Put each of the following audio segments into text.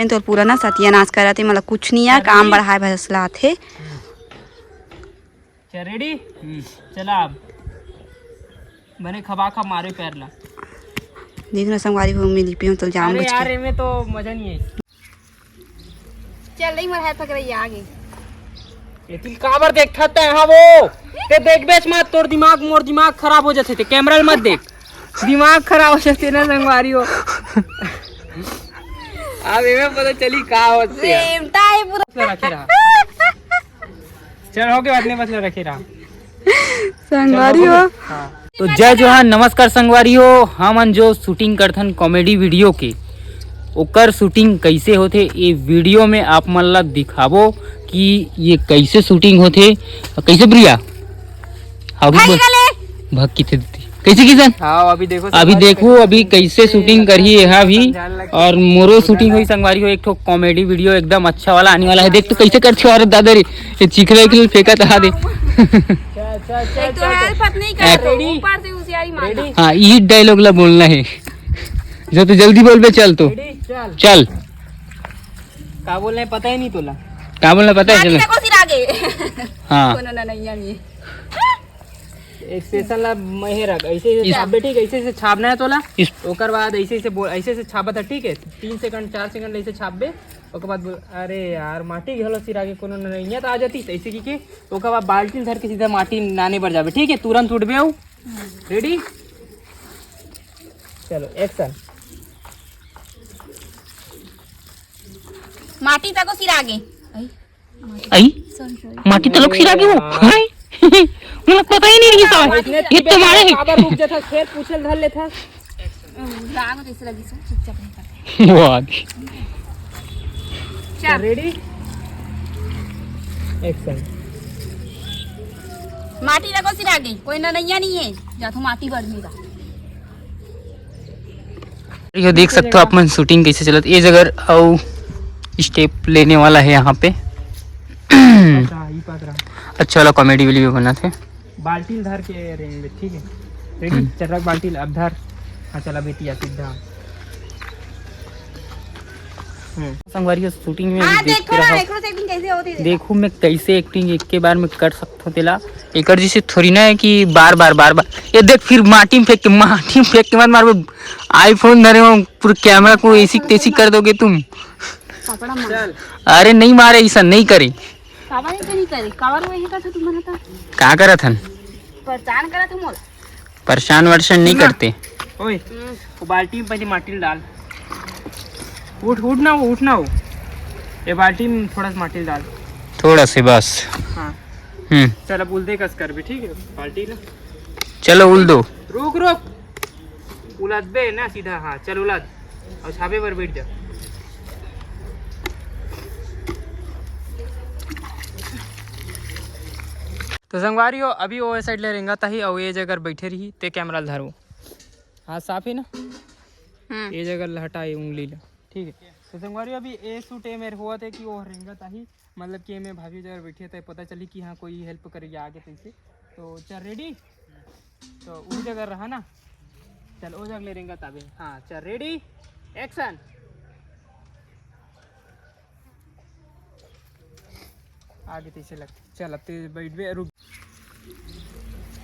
तो पूरा ना सत्यानाश करा थे मतलब कुछ नहीं है काम बढ़ाए भसला थे। रेडी चला अब बने खबा खा मारे पैर ला देखना संगवारी हो मिली पे तो जाम बच यार में तो मजा नहीं है। चल नहीं मर है तक रही आगे ये तिल काबर देखता है। हां वो ते देख बेच मत तोर दिमाग मोर दिमाग खराब हो जाते थे कैमरा मत देख दिमाग खराब हो जाते ना संगवारी हो। अब एमे पता चली का होते रेमटा है पूरा रखे रहा। चल हो गए बाद में बस रखे रहा संगवारी हो। हां तो जय जोहान नमस्कार संगवारी हो। हम जो शूटिंग करथन कॉमेडी वीडियो के ओकर शूटिंग कैसे होथे ये वीडियो में आप मन ला दिखाबो कि ये कैसे शूटिंग होथे कैसे प्रिया भग किथे कैसे किसन अभी देखो अभी कैसे शूटिंग करी यहाँ भी और मोरो शूटिंग हुई संगवारी हो। एक ठो कॉमेडी वीडियो एकदम अच्छा वाला आने वाला है। देख तो कैसे करते हो दादा रे ये चिखले के लिए फेंका था दे। हाँ ये डायलॉग ला बोलना है जो तो जल्दी बोल बे। चल तो चल का बोलना है पता ही नहीं तोला का बोलना पता है। चल हाँ एक सेशन ला महे रख ऐसे छापे ठीक ऐसे से छापना है तोला ओकर बाद ऐसे से छापा था ठीक है 3 सेकंड 4 सेकंड ऐसे छापबे ओकर बाद अरे यार माटी घलो सिरा के कोनो नहीं तो आ जाती ऐसे की के ओकर बाद बाल्टी धर के सीधा माटी नाने पर जाबे ठीक है तुरंत उठबे आओ रेडी चलो एक्शन माटी तको सिरागे आई माटी तो लोग सिरागे हो हाय मुझे पता ही नहीं रही था ये तुम्हारे काबर रुक जाता फिर पूछल धर लेता राग तो इस लगी से चुपचाप नहीं करते वाह चल रेडी एक्शन माटी तको सिरागे कोई नैया नहीं है जा तू माटी बढ़ेगा। ये देख सकते हो आप मन शूटिंग कैसे चलत ये जगह और स्टेप लेने वाला है यहाँ पे। अच्छा वाला कॉमेडी वीडियो बना थे बाल्टी धर के रेंज में ठीक है रेडी चल रहा बाल्टी अब धर हाँ चला बेटी सीधा संगवारी शूटिंग में देखो मैं कैसे एक्टिंग एक के बार में कर सकता हूँ तेला एक जैसे थोड़ी ना है कि बार बार ये देख फिर माटी में फेंक के मत मार आईफोन धरे हो पूरे कैमरा को ऐसी तैसी कर दोगे तुम। अरे नहीं मारे ऐसा नहीं करे क्या करा था परेशान वर्षन नहीं करते। ओए वो बाल्टी में पहले माटी डाल उठना हो ये बाल्टी में थोड़ा सा माटी डाल थोड़ा से बस हाँ चलो उल दे कस कर भी ठीक है बाल्टी ना चलो उल दो रुक उलद बे ना सीधा हाँ चल उलद और छापे पर बैठ जा। तो संगवारी हो अभी वो साइड ले रेंगा था ही और ये जगह बैठे रही ते कैमरा धरो हाँ साफ है ना ये जगह हटाए उंगली ला ठीक है। तो संगवारी अभी ए सूट ए मेरे हुआ थे कि वो रेंगा था ही मतलब कि मैं भाभी जगह बैठे थे पता चली कि हाँ कोई हेल्प करेगी आगे तैसे तो चल रेडी तो उस जगह रहा ना चल वो जगह ले रेंगा तभी हाँ चल रेडी एक्शन आगे तैसे लग चल अब तेज बैठ बे रुक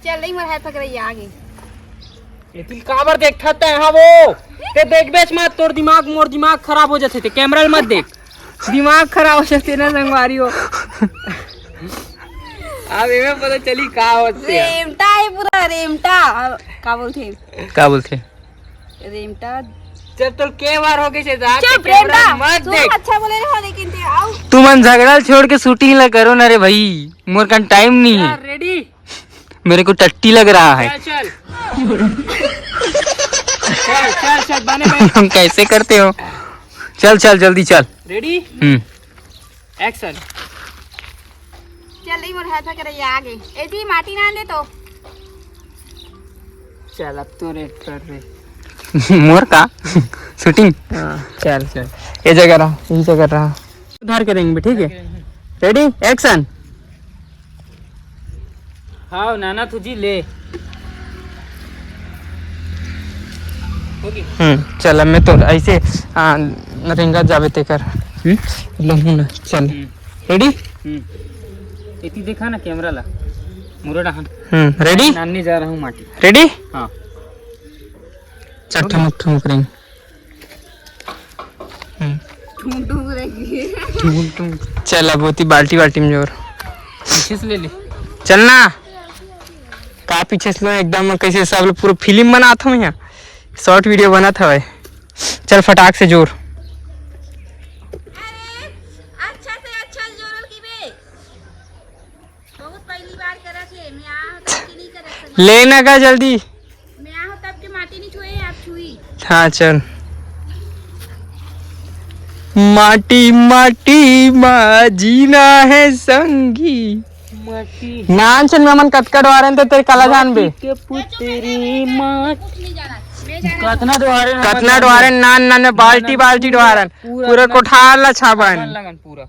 चल नहीं मर है तक रही आगे ये तिल काबर देखता है। हाँ वो ते देख बेच मत तोर दिमाग मोर दिमाग खराब हो जाते थे कैमरा मत देख दिमाग खराब हो जाते ना संगवारी हो। अब एमे पता चली का होते रेमटा है पूरा रेमटा का बोलते रेमटा चल तो के बार हो गई से मत देख अच्छा बोले रहा लेकिन ते आओ तुम झगड़ा छोड़ के शूटिंग ला करो ना रे भाई मोर का टाइम नहीं है रेडी मेरे को टट्टी लग रहा है। चल बने हम कैसे करते हो चल जल्दी चल रेडी एक्शन चल नहीं मोर हाथ कर रही आगे ऐसी माटी ना दे तो चल अब तो रेड कर रहे मोर का शूटिंग चल ये जगह रहा उधार करेंगे ठीक है रेडी एक्शन हाँ नाना तुझी ले होगी। चल अब मैं तो ऐसे रिंगा जावे ते कर लहू ना चल रेडी इतनी देखा ना कैमरा ला मुरड़ा हम रेडी नानी जा रहा हूँ माटी रेडी हाँ चट्टा मुट्ठा मुकरेंगे चल अब होती बाल्टी वाल्टी में जोर पीछे से ले ले चलना का पीछे से एकदम कैसे सब लोग पूरा फिल्म बनाता हूँ यहाँ शॉर्ट वीडियो बना था भाई चल फटाक से जोर अच्छा से अच्छा जोरल की बे बहुत पहली बार करा थे मैं आ तब की नहीं करत लेना का जल्दी मैं आ तब के माटी नहीं छुए आप छुई हाँ चल माटी माटी माँ जीना है संगी नान चल मैं मन कटकट आ रहे थे तेरे कला जान बे कतना डोहारे नान नान में बाल्टी बाल्टी डोहारन पूरा कोठार ला छापन पूरा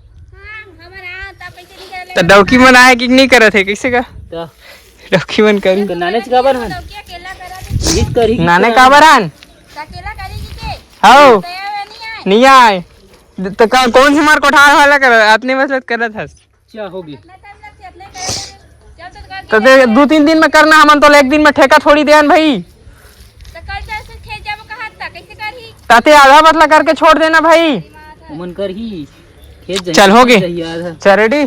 तो डौकी मन आए कि नहीं करे थे कैसे का डौकी मन करी नाने काबर हन नाने काबर हन हाउ नहीं आए तो कौन सी मार कोठार वाला कर अपने बस कर था क्या होगी तो 2-3 दिन में करना हमन तो एक दिन में ठेका थोड़ी देन भाई ताते आधा बदला करके छोड़ देना भाई मन कर ही चल हो गए चल रेडी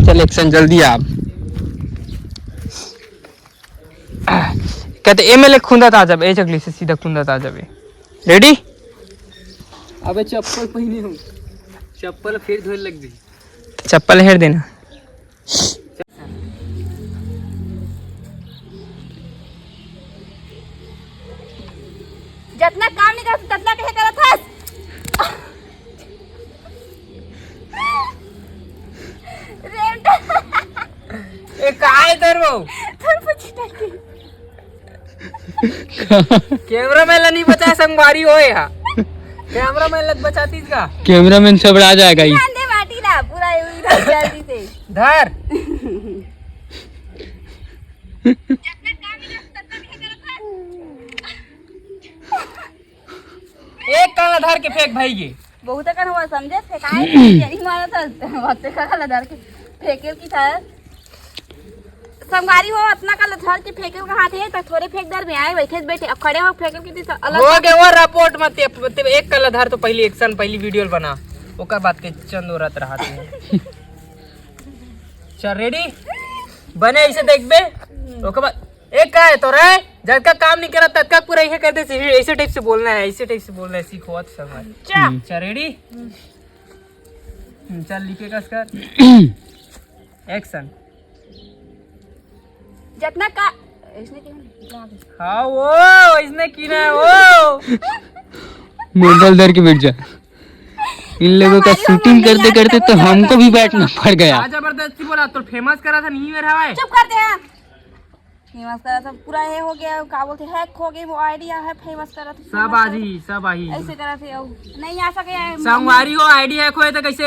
चल एक्शन जल्दी आप कहते ए में खुंदा आ जाबे ए जगली से सीधा खुंदा आ जाबे रेडी अबे चप्पल पहनी हूँ चप्पल फिर धोने लग गई चप्पल हेर देना जितना काम नहीं करता ततना कहे करत हस ए काय तर वो कैमरामैन नहीं बचा संगवारी हो यहाँ कैमरामैन लग बचाती का कैमरामैन सब आ जाएगा ही माटी ला पूरा जल्दी से धर एक काला धर के फेंक भाई ये बहुत कन हुआ समझे फेंकाए यही मारा था वक्त काला धर के फेंके की था संगवारी हो अपना काला धर के फेंके का हाथ है तो थोड़े फेंक दर में आए बैठे बैठे अब खड़े हो फेंके की अलग हो गए वो रिपोर्ट मत एक काला धर तो पहली एक्शन पहली वीडियो बना ओकर बात के चंदोरत रहा थे चल रेडी बने ऐसे देखबे ओकर बाद एक का है तो रे जब का काम नहीं करा तब का पूरा ऐसे कर दे ऐसे टाइप से बोलना है ऐसे टाइप से बोलना है सीखो सब चल रेडी चल लिखे का कर एक्शन जितना का इसने क्यों हाँ वो इसने की ना वो मोबाइल धर के बैठ जा इन लोगों का शूटिंग करते करते तो हमको भी बैठना पड़ गया जबरदस्ती बोला तो फेमस करा था नहीं मेरा है चुप करते हैं फेमस करा था पूरा ये हो गया का बोलते हैक हो गई वो आईडिया है फेमस करा था सब आही ऐसे करा थे नहीं आ सके संगवारी हो आईडी हैक होए तो कैसे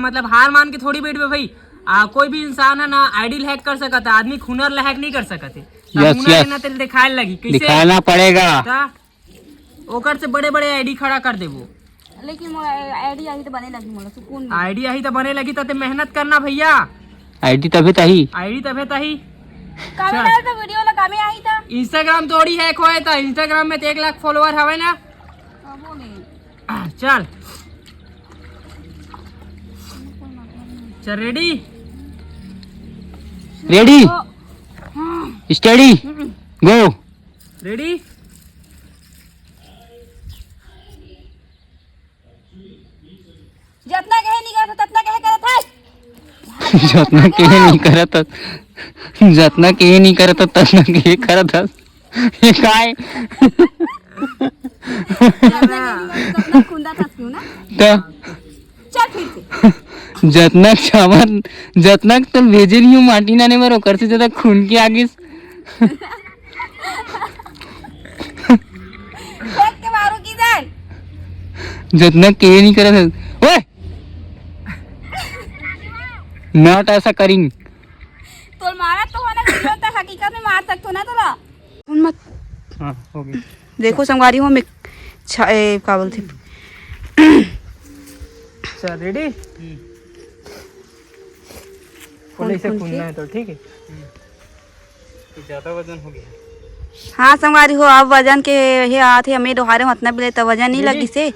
मतलब हार मान के थोड़ी बैठ भाई कोई भी इंसान है ना आईडी हैक कर सकता है आदमी हुनर हैक नहीं कर सकते हुनर दिखाने लगी कैसे दिखाना पड़ेगा ओकर से बड़े बड़े आईडी खड़ा कर देबो लेकिन आईडी आई तो बने लगी मोला सुकून आईडी आई तो बने लगी तो मेहनत करना भैया आईडी तभी ताही कामे तो वीडियो लगा में आई था इंस्टाग्राम थोड़ी हैक होए था इंस्टाग्राम में 1 लाख फॉलोअर हवे ना चल रेडी स्टडी गो रेडी जितना कहे नहीं करता ततना कहे करता जितना कहे नहीं करता जितना कहे नहीं करता ततना कहे करता ये काय जितना खुंदा था क्यों ना तो चल फिर से जतना तो भेजे नहीं हूँ माटी नाने में रोकर से ज्यादा खून के आगे के मारो की जान जितना कहे नहीं करा था ओए नॉट ऐसा करेंगे तो मारा तो है ना हकीकत में मार सकते हो ना तोला मत। हाँ हो गई। देखो संगवारी हो मैं क्या बोलते चल रेडी। फुल से फूलना है तो ठीक है। तो ज्यादा वजन हो गया। हाँ संगवारी हो अब वजन के ये आते हमें दोहारे उतना भी तो वजन नहीं लगी से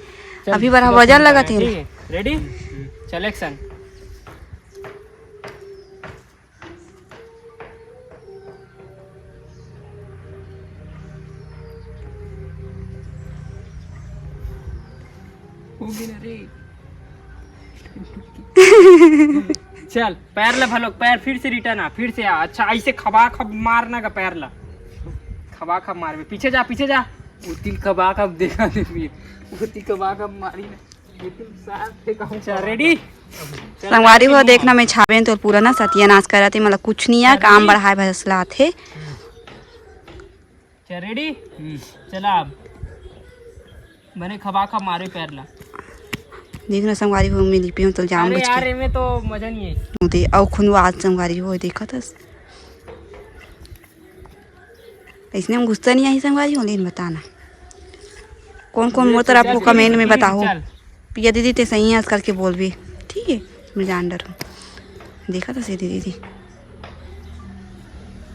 अभी बड़ा वजन लगा थे। रेडी चल एक्शन। चल पैर ला भलो पैर फिर से रिटर्न आ फिर से आ। अच्छा ऐसे खबा खब मारना का पैर ला खबा खब मार पीछे जा पीछे जा। उतिल खबा खब देखा दे फिर उतिल खबा खब मारी ना साथ पे कहूं। चल रेडी संगवारी हो देखना मैं छापे तो पूरा ना सत्यानाश करा थे मतलब कुछ नहीं है काम बढ़ाए भसला थे। चल रेडी चला अब मैंने खबा खब मारे पैर ला। देखना संगवारी हो मिली पे तो जाम अरे बच यार में तो मजा नहीं है। दे और खुनवा आज संगवारी हो देखा था इसने हम गुस्सा नहीं आई संगवारी हो लेकिन बताना कौन कौन मोटर आपको कमेंट में बताओ। पिया दीदी ते सही है करके बोल भी ठीक है मैं जान डर हूँ। देखा था सीधी दीदी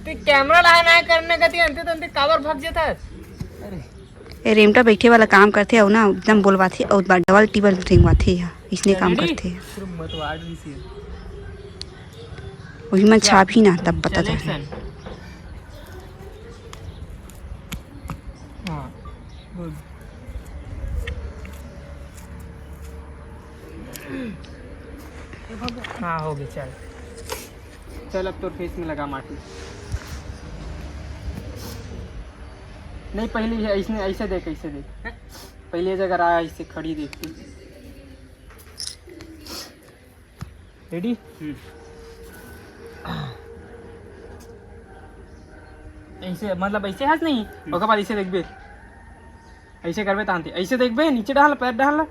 ते कैमरा लाया ना करने का थी अंते तो अंते कावर भाग जाता है। अरे ये रेमटा बैठे वाला काम करते हैं ना एकदम बोलवाते और डबल टिबल ठेंगवाते हैं इसने काम करते हैं वही मन छाप ही ना तब पता चला। हाँ हो गया। चल चल अब तो फेस में लगा माटी। नहीं पहले ऐसे ऐसे देख पहले जगह आया ऐसे खड़ी देखती। रेडी ऐसे मतलब ऐसे हंस नहीं उसके बाद ऐसे देखबे ऐसे करबे तांते ऐसे देखबे नीचे डाल पैर डाल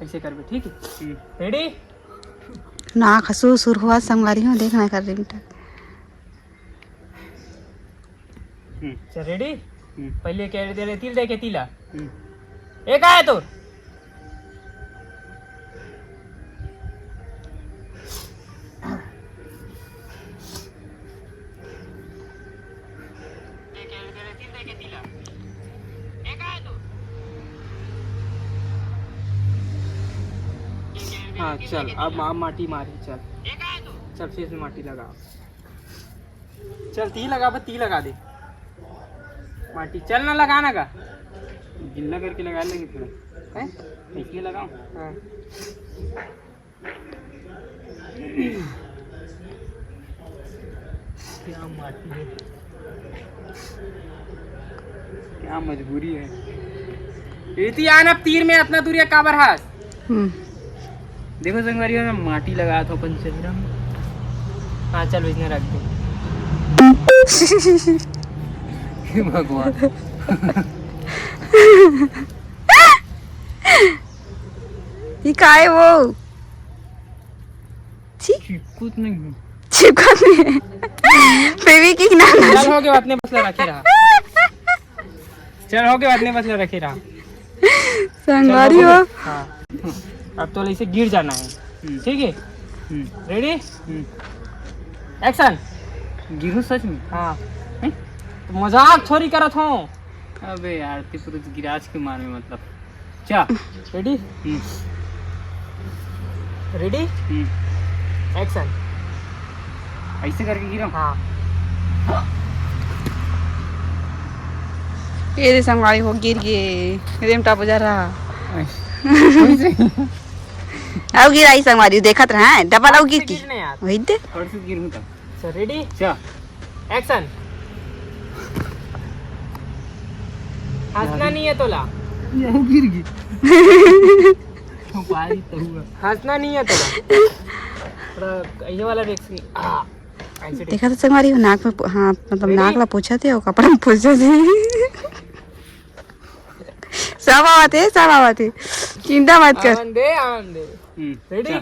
ऐसे करबे ठीक है। रेडी ना खसू सुर हुआ संगवारी हो देखना कर रेमटा। चल रेडी पहले कह रहे तिल देखे तिला एक आया तो हाँ चल अब माटी मारी। चल फेस में माटी लगा। चल ती लगा दे माटी। चल ना लगाना का गिल्ला करके लगा लेंगे थोड़ा है इसलिए लगाऊं। हाँ क्या माटी है क्या मजबूरी है। इतनी आन अब तीर में इतना दूर काबर हाथ देखो संगवारी में माटी लगाया था अपन चंद्रा में। हाँ चल इसने रख दे भगवान ये का है वो चिपकुत नहीं चिपकत नहीं बेबी की ना चल हो गया अपने बसला रखे रहा। चल हो गया अपने बसला रखे रहा संगवारी हो। हाँ अब तो इसे गिर जाना है ठीक है। Ready action. गिरू सच में। हाँ तो मजाक छोरी करत हो। अबे यार ते पूरा गिराज के मार में मतलब क्या। Ready ready action. ऐसे करके गिरा। हाँ ये रे संगवारी हो गिर गए रेमटा बजा रहा अब गिराई संगवारी देखत रहा है डबल अब गिर की वही दे और से गिरूं तब। सर रेडी चा एक्शन। हंसना नहीं है तोला ये गिर गई हंसना नहीं है तोला थोड़ा ये वाला रिएक्शन। देखा तो संगवारी नाक में हाँ मतलब नाक ला पूछा थे और कपड़ा में पूछा थे सब आवाते चिंता मत कर। आनंद दे रेडी